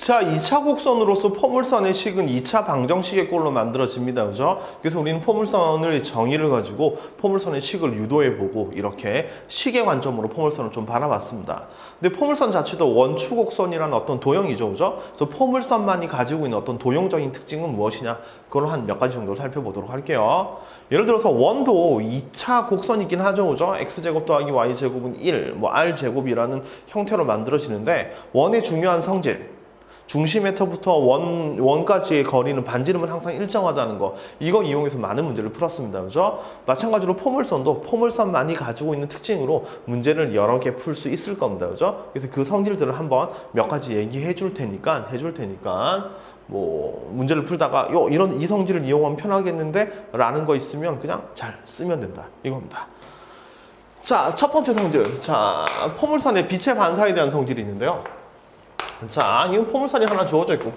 자, 2차 곡선으로서 포물선의 식은 2차 방정식의 꼴로 만들어집니다. 그죠? 그래서 우리는 포물선을 정의를 가지고 포물선의 식을 유도해보고 이렇게 식의 관점으로 포물선을 좀 바라봤습니다. 근데 포물선 자체도 원추곡선이라는 어떤 도형이죠. 그죠? 그래서 포물선만이 가지고 있는 어떤 도형적인 특징은 무엇이냐? 그걸 한 몇 가지 정도 살펴보도록 할게요. 예를 들어서 원도 2차 곡선이긴 하죠. 그죠? x제곱 더하기 y제곱은 1, 뭐 r제곱이라는 형태로 만들어지는데 원의 중요한 성질 중심에서부터 원까지의 거리는 반지름은 항상 일정하다는 거, 이거 이용해서 많은 문제를 풀었습니다. 그죠? 마찬가지로 포물선도 포물선만이 가지고 있는 특징으로 문제를 여러 개 풀 수 있을 겁니다. 그죠? 그래서 그 성질들을 한번 몇 가지 얘기해 줄 테니까 뭐 문제를 풀다가 이 성질을 이용하면 편하겠는데 라는 거 있으면 그냥 잘 쓰면 된다 이겁니다. 자, 첫 번째 성질. 자, 포물선의 빛의 반사에 대한 성질이 있는데요. 자, 이 포물선이 하나 주어져 있고,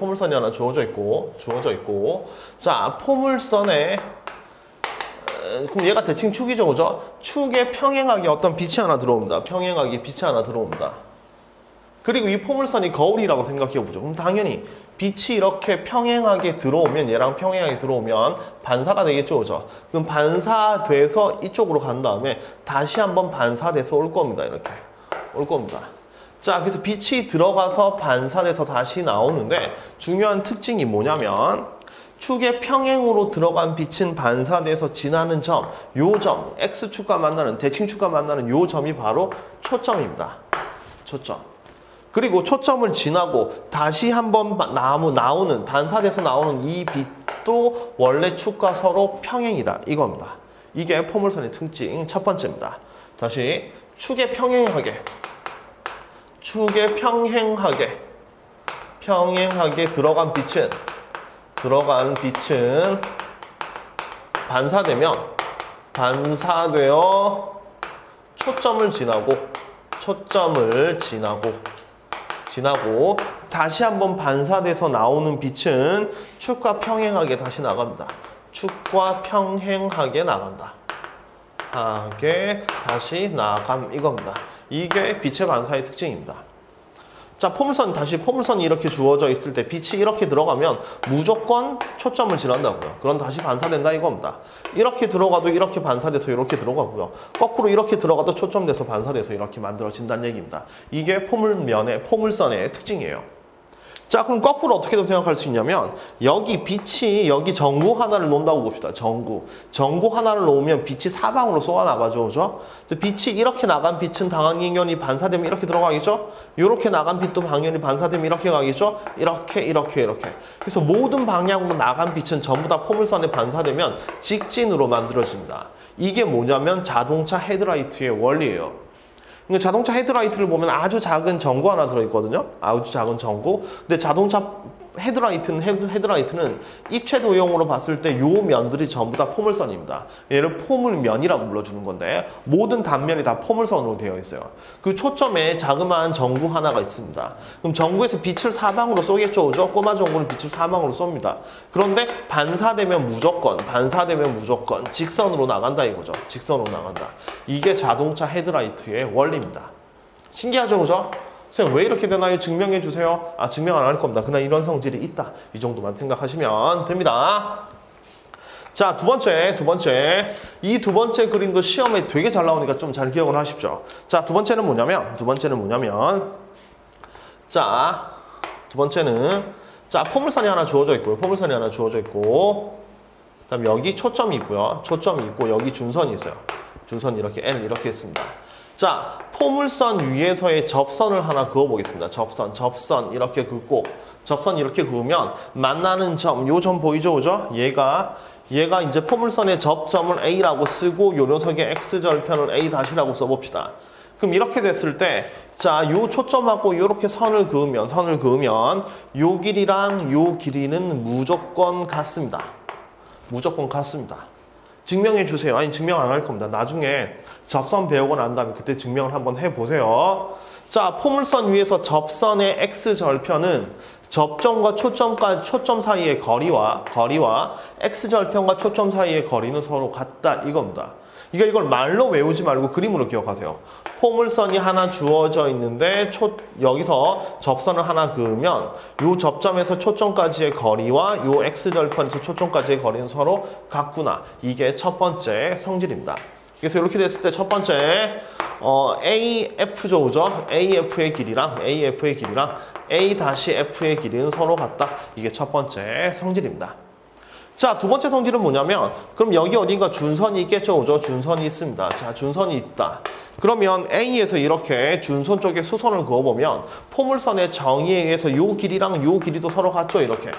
자, 포물선에, 그럼 얘가 대칭 축이죠, 그죠? 축에 평행하게 어떤 빛이 하나 들어옵니다. 그리고 이 포물선이 거울이라고 생각해보죠. 그럼 당연히 빛이 이렇게 평행하게 들어오면, 얘랑 평행하게 들어오면 반사가 되겠죠, 그죠? 그럼 반사돼서 이쪽으로 간 다음에 다시 한번 반사돼서 올 겁니다, 이렇게. 올 겁니다. 자, 그래서 빛이 들어가서 반사돼서 다시 나오는데 중요한 특징이 뭐냐면 축의 평행으로 들어간 빛은 반사돼서 지나는 점, 요 점, X축과 만나는, 대칭축과 만나는 요 점이 바로 초점입니다. 초점. 그리고 초점을 지나고 다시 한번 나오는, 반사돼서 나오는 이 빛도 원래 축과 서로 평행이다. 이겁니다. 이게 포물선의 특징 첫 번째입니다. 다시 축에 평행하게 들어간 빛은 반사되어 초점을 지나고 다시 한번 반사돼서 나오는 빛은 축과 평행하게 다시 나갑니다. 다시 나감 이겁니다. 이게 빛의 반사의 특징입니다. 자, 포물선이 이렇게 주어져 있을 때 빛이 이렇게 들어가면 무조건 초점을 지난다고요. 그럼 다시 반사된다 이겁니다. 이렇게 들어가도 이렇게 반사돼서 이렇게 들어가고요. 거꾸로 이렇게 들어가도 초점돼서 반사돼서 이렇게 만들어진다는 얘기입니다. 이게 포물선의 특징이에요. 자, 그럼 거꾸로 어떻게 생각할 수 있냐면 여기 빛이 여기 전구 하나를 놓는다고 봅시다. 전구 하나를 놓으면 빛이 사방으로 쏘아나가죠. 그죠? 빛이 이렇게 나간 빛은 당연히 반사되면 이렇게 들어가겠죠? 이렇게 나간 빛도 당연히 반사되면 이렇게 가겠죠? 이렇게. 그래서 모든 방향으로 나간 빛은 전부 다 포물선에 반사되면 직진으로 만들어집니다. 이게 뭐냐면 자동차 헤드라이트의 원리예요. 자동차 헤드라이트를 보면 아주 작은 전구 하나 들어있거든요. 아주 작은 전구. 근데 자동차 헤드라이트는 입체 도형으로 봤을 때 요 면들이 전부 다 포물선입니다. 얘를 포물면이라고 불러주는 건데 모든 단면이 다 포물선으로 되어 있어요. 그 초점에 자그마한 전구 하나가 있습니다. 그럼 전구에서 빛을 사방으로 쏘겠죠, 그죠? 꼬마 전구는 빛을 사방으로 쏩니다. 그런데 반사되면 무조건 직선으로 나간다 이거죠. 직선으로 나간다. 이게 자동차 헤드라이트의 원리입니다. 신기하죠, 그죠? 선생님 왜 이렇게 되나요? 증명해 주세요. 증명 안 할 겁니다. 그냥 이런 성질이 있다. 이 정도만 생각하시면 됩니다. 자, 두 번째. 이 두 번째 그림도 시험에 되게 잘 나오니까 좀 잘 기억을 하십시오. 자, 두 번째는 뭐냐면 포물선이 하나 주어져 있고 그다음 여기 초점이 있고 여기 준선이 있어요. 준선이 이렇게 N 이렇게 있습니다. 자, 포물선 위에서의 접선을 하나 그어보겠습니다. 접선 이렇게 긋고 접선 이렇게 그으면 만나는 점, 요 점 보이죠, 그죠? 얘가 이제 포물선의 접점을 A라고 쓰고 요 녀석의 X절편을 A-라고 써봅시다. 그럼 이렇게 됐을 때, 자, 요 초점하고 요렇게 선을 그으면 요 길이랑 요 길이는 무조건 같습니다. 증명해 주세요. 아니, 증명 안 할 겁니다. 나중에 접선 배우고 난 다음에 그때 증명을 한번 해보세요. 자, 포물선 위에서 접선의 X절편은 접점과 초점 사이의 거리와 X절편과 초점 사이의 거리는 서로 같다 이겁니다. 이걸 말로 외우지 말고 그림으로 기억하세요. 포물선이 하나 주어져 있는데 여기서 접선을 하나 그으면 요 접점에서 초점까지의 거리와 요 x절편에서 초점까지의 거리는 서로 같구나. 이게 첫 번째 성질입니다. 그래서 이렇게 됐을 때 첫 번째 AF죠, 그죠? AF의 길이랑 A-F의 길이는 서로 같다. 이게 첫 번째 성질입니다. 자, 두 번째 성질은 뭐냐면 그럼 여기 어딘가 준선이 있겠죠, 그죠? 준선이 있습니다. 자, 준선이 있다. 그러면 A에서 이렇게 준선 쪽에 수선을 그어보면 포물선의 정의에 의해서 요 길이랑 요 길이도 서로 같죠, 이렇게.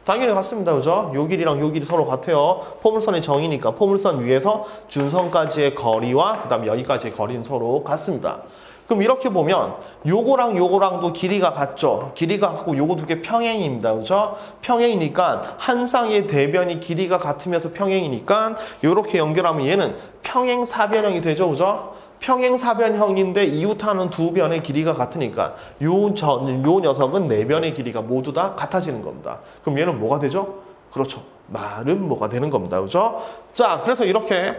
당연히 같습니다, 그죠? 요 길이랑 요 길이 서로 같아요. 포물선의 정의니까 포물선 위에서 준선까지의 거리와 그 다음에 여기까지의 거리는 서로 같습니다. 그럼 이렇게 보면 요거랑 요거랑도 길이가 같죠? 길이가 같고 요거 두 개 평행입니다, 그죠? 평행이니까 한 쌍의 대변이 길이가 같으면서 평행이니까 요렇게 연결하면 얘는 평행사변형이 되죠, 그죠? 평행사변형인데 이웃하는 두 변의 길이가 같으니까 요 녀석은 네 변의 길이가 모두 다 같아지는 겁니다. 그럼 얘는 뭐가 되죠? 그렇죠. 말은 뭐가 되는 겁니다. 그죠? 자, 그래서 이렇게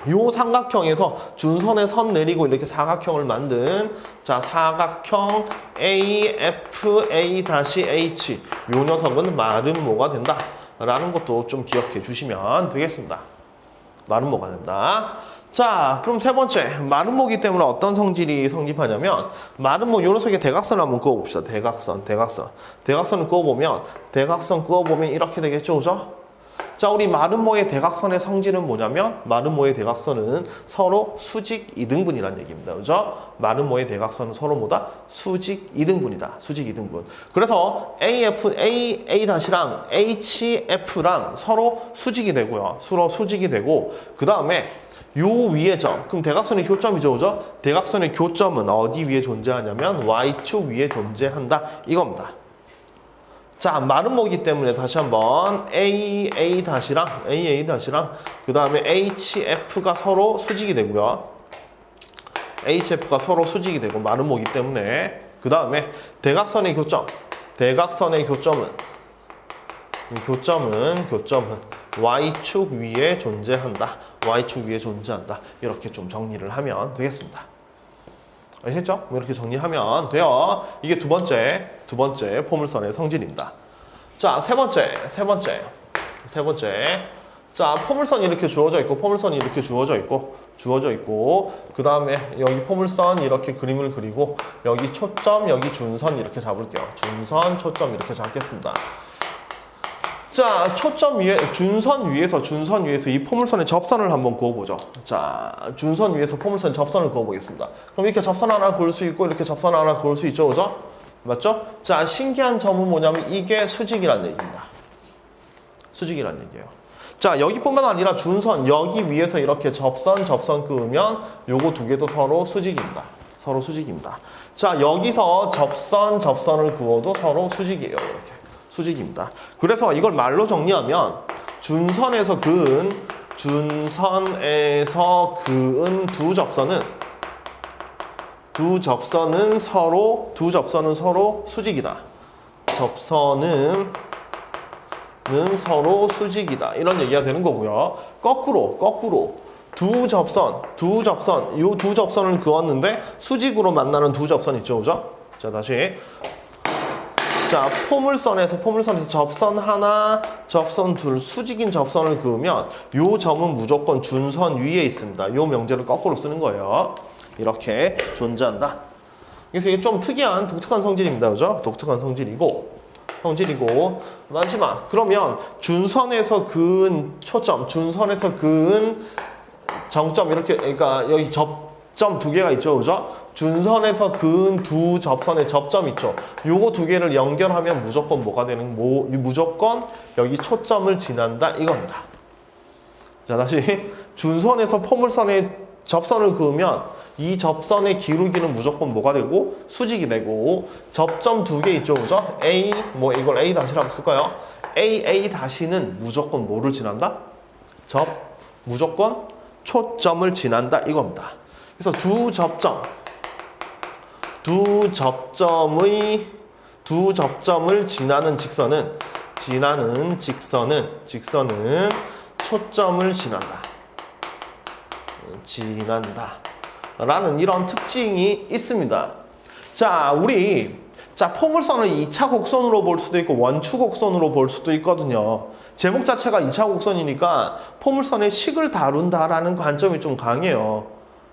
요 삼각형에서 준선에 선 내리고 이렇게 사각형을 만든 자, 사각형 AFA-H 요 녀석은 말은 뭐가 된다 라는 것도 좀 기억해 주시면 되겠습니다. 말은 뭐가 된다. 자, 그럼 세 번째, 마름모기 때문에 어떤 성질이 성립하냐면 마름모 요 녀석의 대각선을 한번 그어봅시다. 대각선을 그어보면 이렇게 되겠죠, 그죠? 자, 우리 마름모의 대각선의 성질은 뭐냐면 마름모의 대각선은 서로 수직 이등분이라는 얘기입니다, 그죠? 마름모의 대각선은 서로 뭐다? 수직 이등분이다. 수직 이등분. 그래서 A-H랑 서로 수직이 되고요. 서로 수직이 되고 그 다음에 요 위의 점, 그럼 대각선의 교점이죠, 그죠? 대각선의 교점은 어디 위에 존재하냐면 Y축 위에 존재한다 이겁니다. 자, 마름모기 때문에 다시 한번 AA-랑 그 다음에 HF가 서로 수직이 되고요. HF가 서로 수직이 되고 마름모기 때문에 그 다음에 대각선의 교점은 Y축 위에 존재한다. 이렇게 좀 정리를 하면 되겠습니다. 아시겠죠? 이렇게 정리하면 돼요. 이게 두 번째 포물선의 성질입니다. 자, 세 번째. 자, 포물선이 이렇게 주어져 있고, 그 다음에 여기 포물선 이렇게 그림을 그리고, 여기 초점, 여기 준선 이렇게 잡을게요. 준선, 초점 이렇게 잡겠습니다. 자, 준선 위에서 이 포물선의 접선을 한번 그어보죠. 자, 준선 위에서 포물선 접선을 그어보겠습니다. 그럼 이렇게 접선 하나 그을 수 있고, 이렇게 접선 하나 그을 수 있죠, 그죠? 맞죠? 자, 신기한 점은 뭐냐면 이게 수직이라는 얘기입니다. 수직이라는 얘기예요. 자, 여기뿐만 아니라 준선, 여기 위에서 이렇게 접선 그으면 요거 두 개도 서로 수직입니다. 자, 여기서 접선을 그어도 서로 수직이에요, 이렇게. 수직입니다. 그래서 이걸 말로 정리하면 준선에서 그은 두 접선은 서로 수직이다. 접선은 서로 수직이다. 이런 얘기가 되는 거고요. 거꾸로 두 접선을 그었는데 수직으로 만나는 두 접선 있죠, 그죠? 자, 다시. 자, 포물선에서 접선 하나, 접선 둘, 수직인 접선을 그으면 요 점은 무조건 준선 위에 있습니다. 요 명제를 거꾸로 쓰는 거예요. 이렇게 존재한다. 그래서 이게 좀 독특한 성질입니다. 그죠? 독특한 성질이고 마지막. 그러면 준선에서 그은 초점, 준선에서 그은 정점 이렇게, 그러니까 여기 접점 두 개가 있죠, 그죠? 준선에서 그은 두 접선의 접점 있죠. 요거 두 개를 연결하면 무조건 무조건 여기 초점을 지난다 이겁니다. 자, 다시 준선에서 포물선의 접선을 그으면 이 접선의 기울기는 무조건 뭐가 되고 수직이 되고 접점 두 개 있죠, 그죠? 이걸 A 다시라고 쓸까요? A 다시는 무조건 뭐를 지난다? 무조건 초점을 지난다 이겁니다. 그래서 두 접점을 지나는 직선은 초점을 지난다. 지난다 라는 이런 특징이 있습니다. 자, 포물선을 2차 곡선으로 볼 수도 있고 원추 곡선으로 볼 수도 있거든요. 제목 자체가 2차 곡선이니까 포물선의 식을 다룬다라는 관점이 좀 강해요.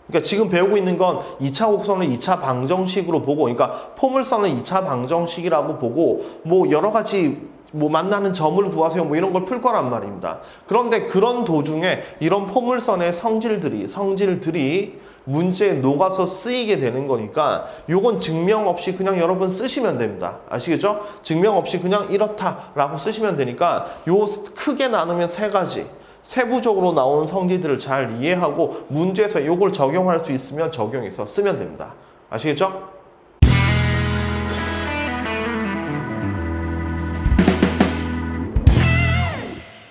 그러니까 지금 배우고 있는 건 2차 곡선을 2차 방정식으로 보고, 그러니까 포물선은 2차 방정식이라고 보고, 뭐 여러 가지 뭐 만나는 점을 구하세요 뭐 이런 걸 풀 거란 말입니다. 그런데 그런 도중에 이런 포물선의 성질들이 문제에 녹아서 쓰이게 되는 거니까 요건 증명 없이 그냥 여러분 쓰시면 됩니다. 아시겠죠? 증명 없이 그냥 이렇다라고 쓰시면 되니까 요 크게 나누면 세 가지 세부적으로 나오는 성질들을 잘 이해하고 문제에서 요걸 적용할 수 있으면 적용해서 쓰면 됩니다. 아시겠죠?